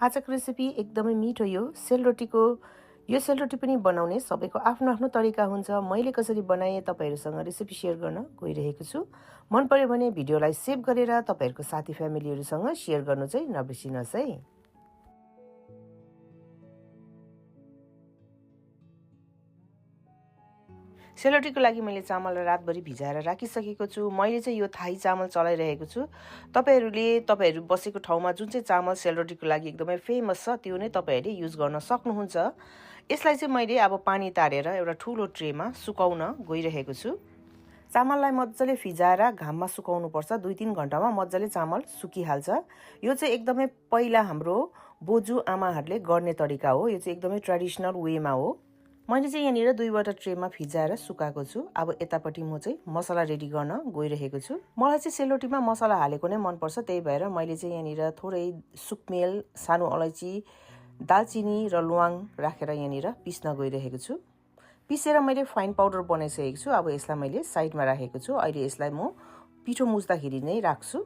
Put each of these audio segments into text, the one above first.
आजको रेसिपी एकदमै मिठो यो सेलरोटी पनि बनाउने सबैको आफ्नो आफ्नो तरिका हुन्छ। मैले कसरी बनाएँ तपाईहरुसँग रेसिपी शेयर गर्न गइरहेको छु। मन पर्यो भने भिडियोलाई सेभ गरेर तपाईहरुको साथी फ्यामिलीहरुसँग शेयर गर्नु चाहिँ नबिर्सिनुहोस् है। सेलरोटीको लागि मैले चामललाई रातभरि भिजाएर राखिसकेको छु। मैले चाहिँ यो थाई चामल चलाइरहेको छु। तपाईहरु बसेको ठाउँमा जुन चाहिँ चामल सेलरोटीको लागि एकदमै फेमस छ त्यो नै तपाईहरुले युज गर्न सक्नुहुन्छ। यसलाई चाहिँ मैले अब पानी तारेर एउटा ठूलो ट्रेमा सुकाउन गइरहेको छु। चामललाई मज्जाले भिजाएर घाममा सुकाउनु पर्छ। 2-3 घण्टामा मज्जाले चामल सुकिहाल्छ। यो चाहिँ एकदमै पहिला हाम्रो बोजू आमाहरूले गर्ने तरिका हो। यो चाहिँ एकदमै ट्रेडिसनल वेमा हो। मैले चाहिँ यहाँनिर 2वटा ट्रेमा भिजाएर सुकाएको छु। अब यतापट्टि म चाहिँ मसला रेडी गर्न गइरहेको छु। मलाई चाहिँ सेलरोटीमा मसला हालेको नै मन पर्छ। त्यही भएर मैले चाहिँ यहाँनिर थोरै सुकमेल, सानो अलैची, दालचिनी र ल्वाङ राखेर यहाँनिर पिस्न गइरहेको छु। पिसेर मैले फाइन पाउडर बनाइसकेको छु। अब यसलाई मैले साइडमा राखेको छु। अहिले यसलाई म पिठो मुस्दाखेरि नै राख्छु।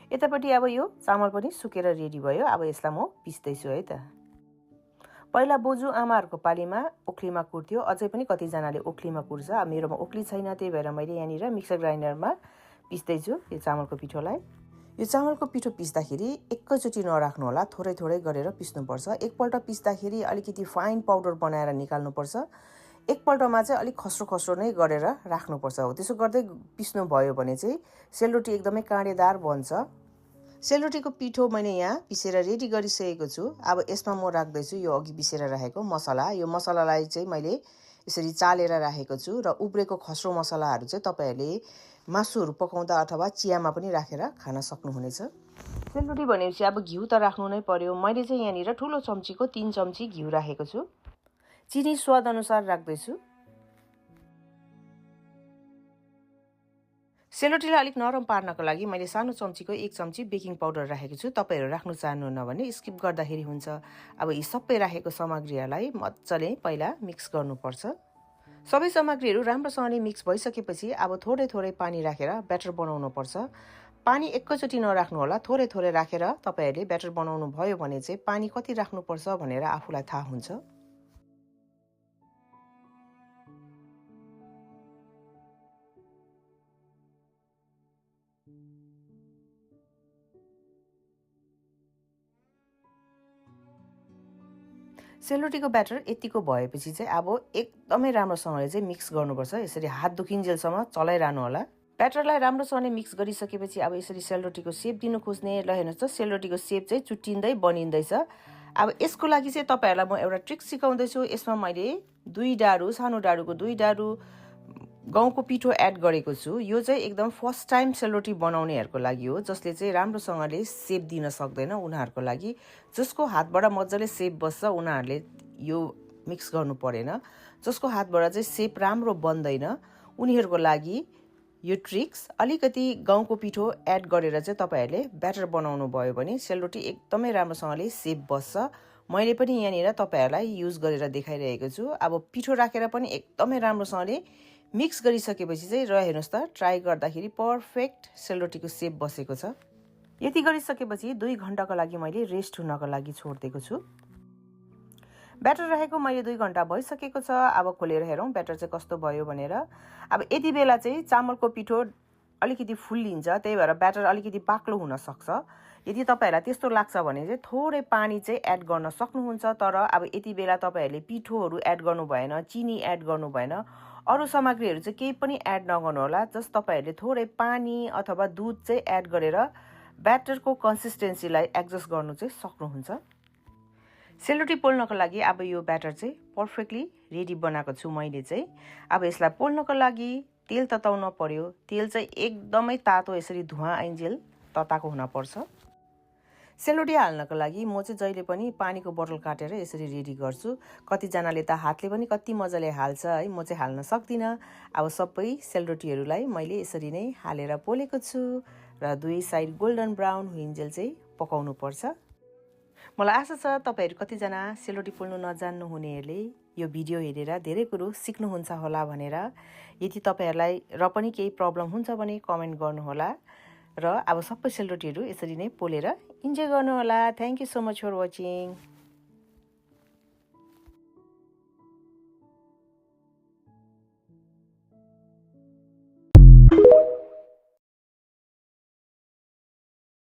यतापट्टि अब यो चामल पनि सुकेर रेडी भयो। अब यसलाई म पिस्दै छु है त। पहिला बोजू आमाहरूको पालीमा ओख्लीमा कुट्थ्यो। अझै पनि कतिजनाले ओख्लीमा कुट्छ। मेरोमा ओख्ली छैन, त्यही भएर मैले यहाँनिर मिक्सर ग्राइन्डरमा पिस्दै छु यो चामलको पिठोलाई। यो चामलको पिठो पिस्दाखेरि एकैचोटी नराख्नु होला, थोरै थोरै गरेर पिस्नुपर्छ। एकपल्ट पिस्दाखेरि अलिकति फाइन पाउडर बनाएर निकाल्नुपर्छ। एकपल्टमा चाहिँ अलिक खस्रो खस्रो नै गरेर राख्नुपर्छ। हो त्यसो गर्दै पिस्नु भयो भने चाहिँ सेलरोटी एकदमै काँडेदार बन्छ। सेलरोटीको पिठो मैले यहाँ पिसेर रेडी गरिसकेको छु। अब यसमा म राख्दैछु यो अघि पिसेर राखेको मसला। यो मसलालाई चाहिँ मैले यसरी चालेर राखेको छु र उब्रेको खस्रो मसलाहरू चाहिँ तपाईहरुले मासुहरू पकाउँदा अथवा चियामा पनि राखेर खान सक्नुहुनेछ। सेलरोटी भनेपछि अब घिउ त राख्नु नै पर्यो। मैले चाहिँ यहाँनिर ठूलो चम्चीको 3 चम्ची घिउ राखेको छु। चिनी स्वाद अनुसार राख्दैछु। सेलरोटीलाई अलिक नरम पार्नको लागि मैले सानो चम्चीको 1 चम्ची बेकिङ पाउडर राखेको छु। तपाईहरु राख्नु चाहनुहुन्न भने स्किप गर्दाखेरि हुन्छ। अब यी सबै राखेको सामग्रीहरूलाई मज्जाले पहिला मिक्स गर्नुपर्छ। सबै सामग्रीहरू राम्रोसँगले मिक्स भइसकेपछि अब थोरै थोरै पानी राखेर ब्याटर बनाउनु पर्छ। पानी एकैचोटी नराख्नु होला, थोरै थोरै राखेर तपाईहरुले ब्याटर बनाउनु भयो भने चाहिँ पानी कति राख्नुपर्छ भनेर आफूलाई थाहा हुन्छ। सेलरोटीको ब्याटर यतिको भएपछि चाहिँ अब एकदमै राम्रोसँगले चाहिँ मिक्स गर्नुपर्छ। यसरी हात दुखिन्जेलसम्म चलाइरहनु होला। ब्याटरलाई राम्रोसँगले मिक्स गरिसकेपछि अब यसरी सेलरोटीको शेप दिन खोज्ने। ल हेर्नुस् त सेलरोटीको शेप चाहिँ चुट्टिँदै बनिँदैछ। अब यसको लागि चाहिँ तपाईहरुलाई म एउटा ट्रिक सिकाउँदै छु। यसमा मैले 2 डाडु, सानो डाडुको 2 डाडु गहुँको पिठो एड गरेको छु। यो चाहिँ एकदम फर्स्ट टाइम सेलरोटी बनाउनेहरुको लागि हो, जसले चाहिँ राम्रोसँगले शेप दिन सक्दैन उनीहरुको लागि। जसको हातबाट मज्जाले शेप बस्छ उनीहरुले यो मिक्स गर्नु परेन। जसको हातबाट चाहिँ शेप राम्रो बन्दैन उनीहरुको लागि यो ट्रिक्स अलिकति गहुँको पिठो एड गरेर चाहिँ तपाईहरुले ब्याटर बनाउनु भयो भने सेलरोटी एकदमै राम्रोसँगले शेप बस्छ। मैले पनि यहाँनिर तपाईहरुलाई युज गरेर देखाइरहेको छु। अब पिठो राखेर पनि एकदमै राम्रोसँगले मिक्स गरिसकेपछि चाहिँ र हेर्नुस् त ट्राई गर्दाखेरि पर्फेक्ट सेलरोटीको शेप बसेको छ। यति गरिसकेपछि 2 घण्टाको लागि मैले रेस्ट हुनको लागि छोड्दिएको छु। ब्याटर राखेको मैले 2 घण्टा भइसकेको छ। अब खोलेर हेरौँ ब्याटर चाहिँ कस्तो भयो भनेर। अब यति बेला चाहिँ चामलको पिठो अलिकति फुल्लिन्छ, त्यही भएर ब्याटर अलिकति बाक्लो हुन सक्छ। यदि तपाईहरुलाई त्यस्तो लाग्छ भने चाहिँ थोरै पानी चाहिँ एड गर्न सक्नुहुन्छ। तर अब यति बेला तपाईहरुले पिठोहरू एड गर्नु भएन, चिनी एड गर्नु भएन, अरु सामग्रीहरू चाहिँ केही पनि एड नगर्नु होला। जस्ट तपाईहरुले थोरै पानी अथवा दूध चाहिँ एड गरेर ब्याटरको कन्सिस्टेन्सीलाई एडजस्ट गर्नु चाहिँ सक्नुहुन्छ। सेलरोटी पोल्नको लागि अब यो ब्याटर चाहिँ पर्फेक्टली रेडी बनाएको छु मैले चाहिँ। अब यसलाई पोल्नको लागि तेल तताउन पर्यो। तेल चाहिँ एकदमै तातो यसरी धुवा आइन्जेल तताएको हुन पर्छ। सेलरोटी हाल्नको लागि म चाहिँ जहिले पनि पानीको बोतल काटेर यसरी रेडी गर्छु। कतिजनाले त हातले पनि कति मजाले हाल्छ है, म चाहिँ हाल्न सक्दिन। अब सबै सेलरोटीहरूलाई मैले यसरी नै हालेर पोलेको छु र 2 साइड गोल्डन ब्राउन हुइन्जेल चाहिँ पकाउनु पर्छ। मलाई आशा छ तपाईहरु कतिजना सेलरोटी पोल्न नजान्नु हुनेहरूले यो भिडियो हेरेर धेरै कुरो सिक्नुहुन्छ होला भनेर। यदि तपाईहरुलाई र पनि केही प्रब्लम हुन्छ भने कमेन्ट गर्नु होला। र अब सबै सेलरोटीहरू यसरी नै पोलेर इन्जोय गर्नुहोला। Thank you so much for watching.